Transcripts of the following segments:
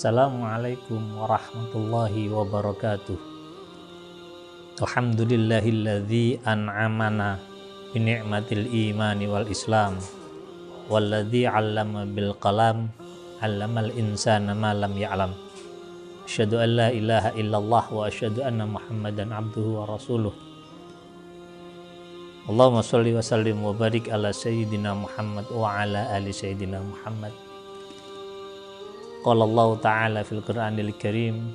Assalamualaikum warahmatullahi wabarakatuh. Alhamdulillahilladzi an'amana bini'matil imani wal islam walladzi 'allama bil qalam 'allamal insana ma lam ya'lam. Asyhadu an la ilaha illallah wa asyhadu anna Muhammadan abduhu wa rasuluh. Allahumma shalli wa sallim wa barik ala sayyidina Muhammad wa ala ali sayyidina Muhammad. Qala Allah ta'ala fil Qur'anil Karim,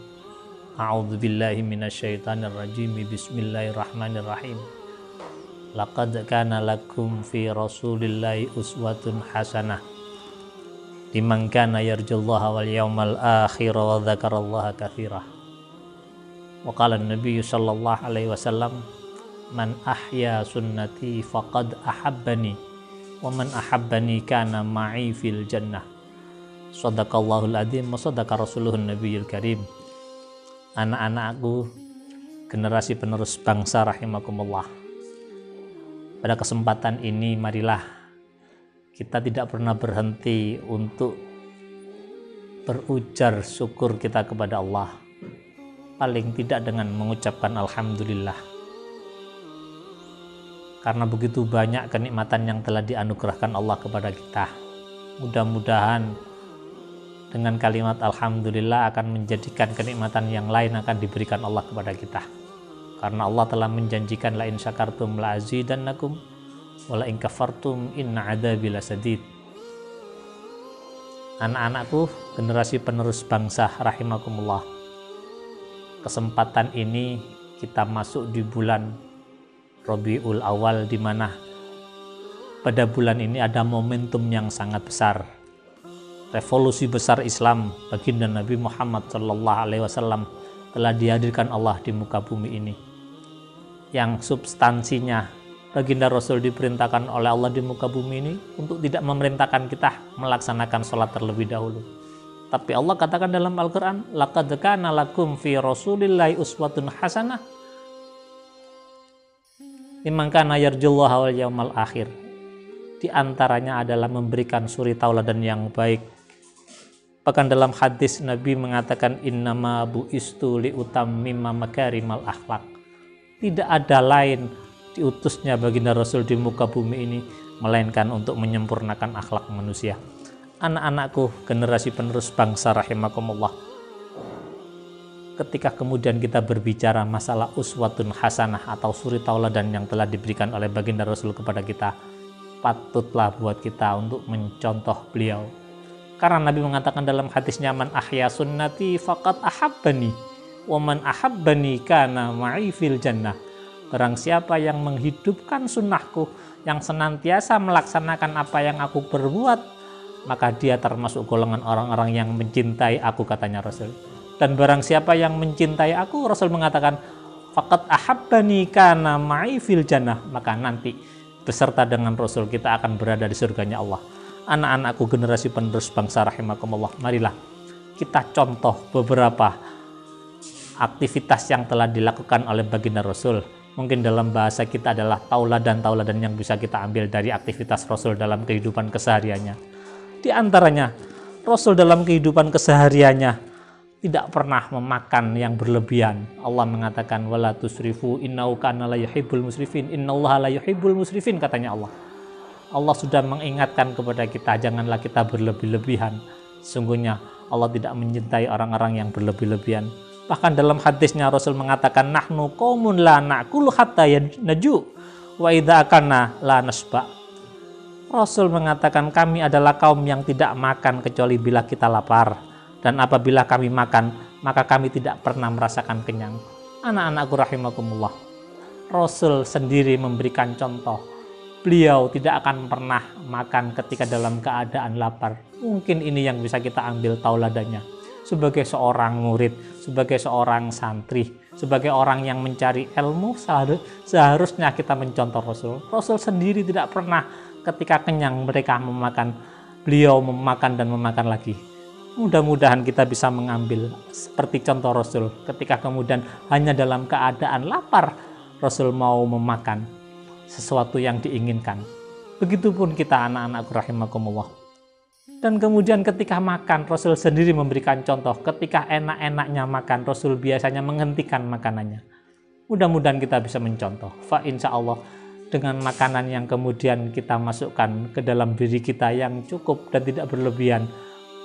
a'udzu billahi minasyaitonir rajim, bismillahirrahmanirrahim. Laqad kana lakum fi rasulillahi uswatun hasanah liman kana yarjullaha wal yawmal akhir wa dzakarallaha katsira. Wa qala an-nabiy sallallahu alaihi wasallam, man ahya sunnati faqad ahabbani wa man ahabbani kana ma'i fil jannah. Shadaqallahul adzim wa shadaqa rasuluhun nabiyil karim. Anak-anakku, generasi penerus bangsa rahimakumullah. Pada kesempatan ini marilah kita tidak pernah berhenti untuk berujar syukur kita kepada Allah. Paling tidak dengan mengucapkan alhamdulillah. Karena begitu banyak kenikmatan yang telah dianugerahkan Allah kepada kita. Mudah-mudahan dengan kalimat alhamdulillah akan menjadikan kenikmatan yang lain akan diberikan Allah kepada kita. Karena Allah telah menjanjikan la in syakartum la azidannakum wa la in kafartum inna adzabi lasadid. Anak-anakku, generasi penerus bangsa rahimakumullah. Kesempatan ini kita masuk di bulan Rabiul Awal, di mana pada bulan ini ada momentum yang sangat besar. Revolusi besar Islam baginda Nabi Muhammad sallallahu alaihi wasallam telah dihadirkan Allah di muka bumi ini. Yang substansinya baginda Rasul diperintahkan oleh Allah di muka bumi ini untuk tidak memerintahkan kita melaksanakan sholat terlebih dahulu. Tapi Allah katakan dalam Al-Quran, laqad kana lakum fi rasulillahi uswatun hasanah liman kana yarjullaha wal yawmal akhir. Di antaranya adalah memberikan suri tauladan yang baik. Bahkan dalam hadis Nabi mengatakan innama bu'istu liutammima makarimal akhlak. Tidak ada lain diutusnya baginda Rasul di muka bumi ini melainkan untuk menyempurnakan akhlak manusia. Anak-anakku, generasi penerus bangsa rahimakumullah. Ketika kemudian kita berbicara masalah uswatun hasanah atau suri tauladan yang telah diberikan oleh baginda Rasul kepada kita, patutlah buat kita untuk mencontoh beliau. Karena Nabi mengatakan dalam hadisnya, man ahya sunnati faqad ahabbani wa man ahabbani kana ma'i fil jannah. Barang siapa yang menghidupkan sunnahku, yang senantiasa melaksanakan apa yang aku perbuat, maka dia termasuk golongan orang-orang yang mencintai aku, katanya Rasul. Dan barang siapa yang mencintai aku, Rasul mengatakan faqad ahabbani kana ma'i fil jannah, maka nanti beserta dengan Rasul kita akan berada di surganya Allah. Anak-anakku, generasi penerus bangsa rahimakumullah, marilah kita contoh beberapa aktivitas yang telah dilakukan oleh baginda Rasul. Mungkin dalam bahasa kita adalah tauladan-tauladan yang bisa kita ambil dari aktivitas Rasul dalam kehidupan kesehariannya. Di antaranya, Rasul dalam kehidupan kesehariannya tidak pernah memakan yang berlebihan. Allah mengatakan wala tusrifu innahu kana la yuhibbul musrifin, innallaha la yuhibbul musrifin, katanya Allah. Allah sudah mengingatkan kepada kita, janganlah kita berlebih-lebihan. Sungguhnya Allah tidak mencintai orang-orang yang berlebih-lebihan. Bahkan dalam hadisnya Rasul mengatakan nahnu qaumun la na'kulu hatta naju wa idza akalna la nasba. Rasul mengatakan kami adalah kaum yang tidak makan kecuali bila kita lapar, dan apabila kami makan maka kami tidak pernah merasakan kenyang. Anak-anakku rahimakumullah, Rasul sendiri memberikan contoh. Beliau tidak akan pernah makan ketika dalam keadaan lapar. Mungkin ini yang bisa kita ambil tauladannya. Sebagai seorang murid, sebagai seorang santri, sebagai orang yang mencari ilmu, seharusnya kita mencontoh Rasul. Rasul sendiri tidak pernah ketika kenyang mereka memakan. Beliau memakan dan memakan lagi. Mudah-mudahan kita bisa mengambil seperti contoh Rasul. Ketika kemudian hanya dalam keadaan lapar, Rasul mau memakan sesuatu yang diinginkan. Begitupun kita anak-anakku rahimakumullah. Dan kemudian ketika makan, Rasul sendiri memberikan contoh. Ketika enak-enaknya makan, Rasul biasanya menghentikan makanannya. Mudah-mudahan kita bisa mencontoh. Fa insya Allah dengan makanan yang kemudian kita masukkan ke dalam diri kita yang cukup dan tidak berlebihan,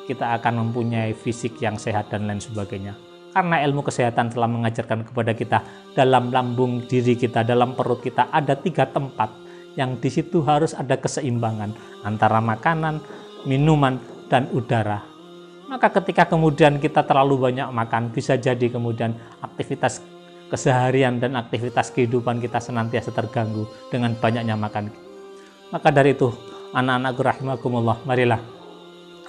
kita akan mempunyai fisik yang sehat dan lain sebagainya. Karena ilmu kesehatan telah mengajarkan kepada kita, dalam lambung diri kita, dalam perut kita ada 3 tempat yang di situ harus ada keseimbangan antara makanan, minuman, dan udara. Maka ketika kemudian kita terlalu banyak makan, bisa jadi kemudian aktivitas keseharian dan aktivitas kehidupan kita senantiasa terganggu dengan banyaknya makan. Maka dari itu, anak-anakku rahimakumullah, marilah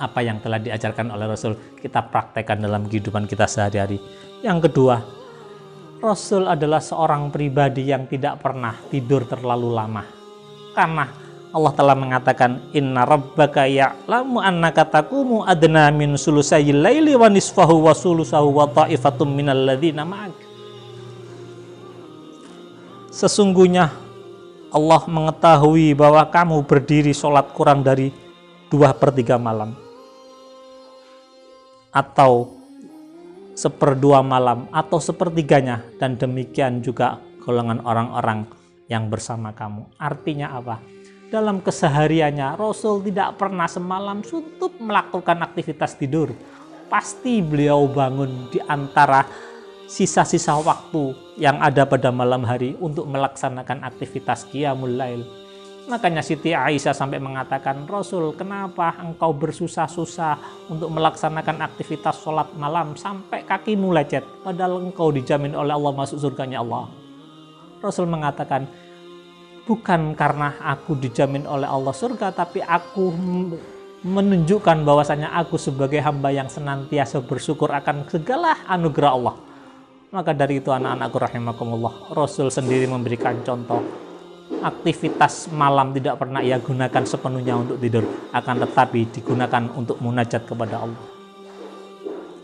apa yang telah diajarkan oleh Rasul kita praktekkan dalam kehidupan kita sehari-hari. Yang kedua, Rasul adalah seorang pribadi yang tidak pernah tidur terlalu lama. Karena Allah telah mengatakan, inna rabbaka ya'lamu annaka taqumu adna min sulusayil laili wa nisfahu wa sulusahu wa ta'ifatum minal ladzina ma'ak. Sesungguhnya Allah mengetahui bahwa kamu berdiri sholat kurang dari 2/3 malam, atau 1/2 malam, atau 1/3-nya, dan demikian juga golongan orang-orang yang bersama kamu. Artinya apa? Dalam kesehariannya Rasul tidak pernah semalam suntuk melakukan aktivitas tidur. Pasti beliau bangun di antara sisa-sisa waktu yang ada pada malam hari untuk melaksanakan aktivitas qiyamul lail. Makanya Siti Aisyah sampai mengatakan, Rasul, kenapa engkau bersusah-susah untuk melaksanakan aktivitas sholat malam sampai kakimu lecet, padahal engkau dijamin oleh Allah masuk surganya Allah. Rasul mengatakan, bukan karena aku dijamin oleh Allah surga, tapi aku menunjukkan bahwasanya aku sebagai hamba yang senantiasa bersyukur akan segala anugerah Allah. Maka dari itu anak-anakku rahimakumullah, Rasul sendiri memberikan contoh. Aktivitas malam tidak pernah ia gunakan sepenuhnya untuk tidur, akan tetapi digunakan untuk munajat kepada Allah.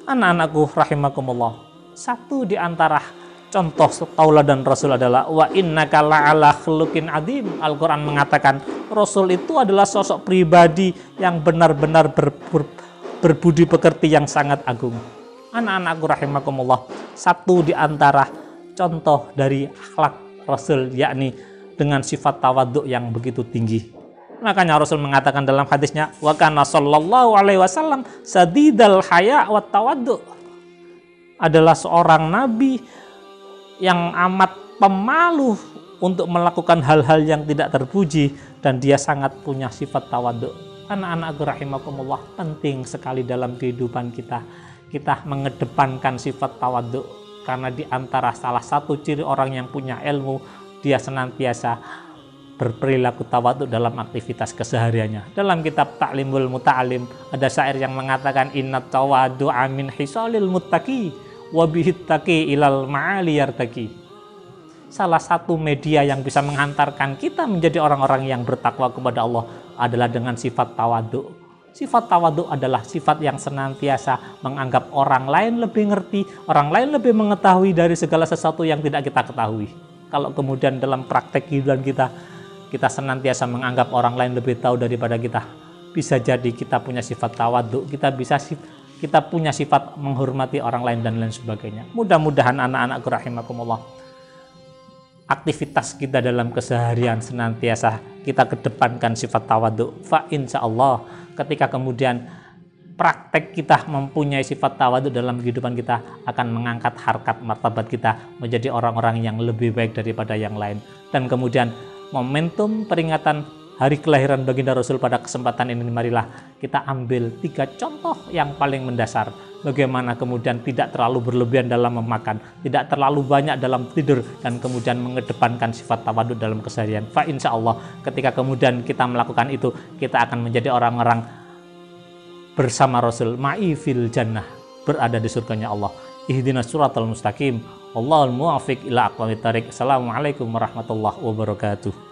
Anak-anakku rahimakumullah, satu di antara contoh tauladan Rasul adalah wa innaka la'ala khuluqin adzim. Al-Quran mengatakan Rasul itu adalah sosok pribadi yang benar-benar berbudi pekerti yang sangat agung. Anak-anakku rahimakumullah, satu di antara contoh dari akhlak Rasul yakni dengan sifat tawadhu yang begitu tinggi. Makanya Rasul mengatakan dalam hadisnya, wa kana sallallahu alaihi wasallam sadidal haya wa tawadhu. Adalah seorang nabi yang amat pemalu untuk melakukan hal-hal yang tidak terpuji, dan dia sangat punya sifat tawadhu. Anak-anakku rahimakumullah, penting sekali dalam kehidupan kita mengedepankan sifat tawadhu, karena di antara salah satu ciri orang yang punya ilmu, dia senantiasa berperilaku tawadhu dalam aktivitas kesehariannya. Dalam kitab Ta'limul Muta'alim ada syair yang mengatakan, innat tawadhu'a min hisalil muttaqi wa bihit taqi ilal ma'ali yartaqi. Salah satu media yang bisa menghantarkan kita menjadi orang-orang yang bertakwa kepada Allah adalah dengan sifat tawadhu. Sifat tawadhu adalah sifat yang senantiasa menganggap orang lain lebih ngerti, orang lain lebih mengetahui dari segala sesuatu yang tidak kita ketahui. Kalau kemudian dalam praktek kehidupan kita senantiasa menganggap orang lain lebih tahu daripada kita, bisa jadi kita punya sifat tawadhu, kita punya sifat menghormati orang lain dan lain sebagainya. Mudah-mudahan anak-anakku rahimakumullah, aktivitas kita dalam keseharian senantiasa kita kedepankan sifat tawadhu. Fa insya Allah ketika kemudian praktek kita mempunyai sifat tawadhu dalam kehidupan kita, akan mengangkat harkat martabat kita menjadi orang-orang yang lebih baik daripada yang lain. Dan kemudian momentum peringatan hari kelahiran baginda Rasul pada kesempatan ini, marilah kita ambil 3 contoh yang paling mendasar. Bagaimana kemudian tidak terlalu berlebihan dalam memakan, tidak terlalu banyak dalam tidur, dan kemudian mengedepankan sifat tawadhu dalam keseharian. Fa insya Allah ketika kemudian kita melakukan itu, kita akan menjadi orang-orang bersama Rasul, ma'i fil jannah, berada di surganya Allah. Ihdinas siratal mustaqim, wallahul muwaffiq ila aqwamit thariq. Assalamualaikum warahmatullahi wabarakatuh.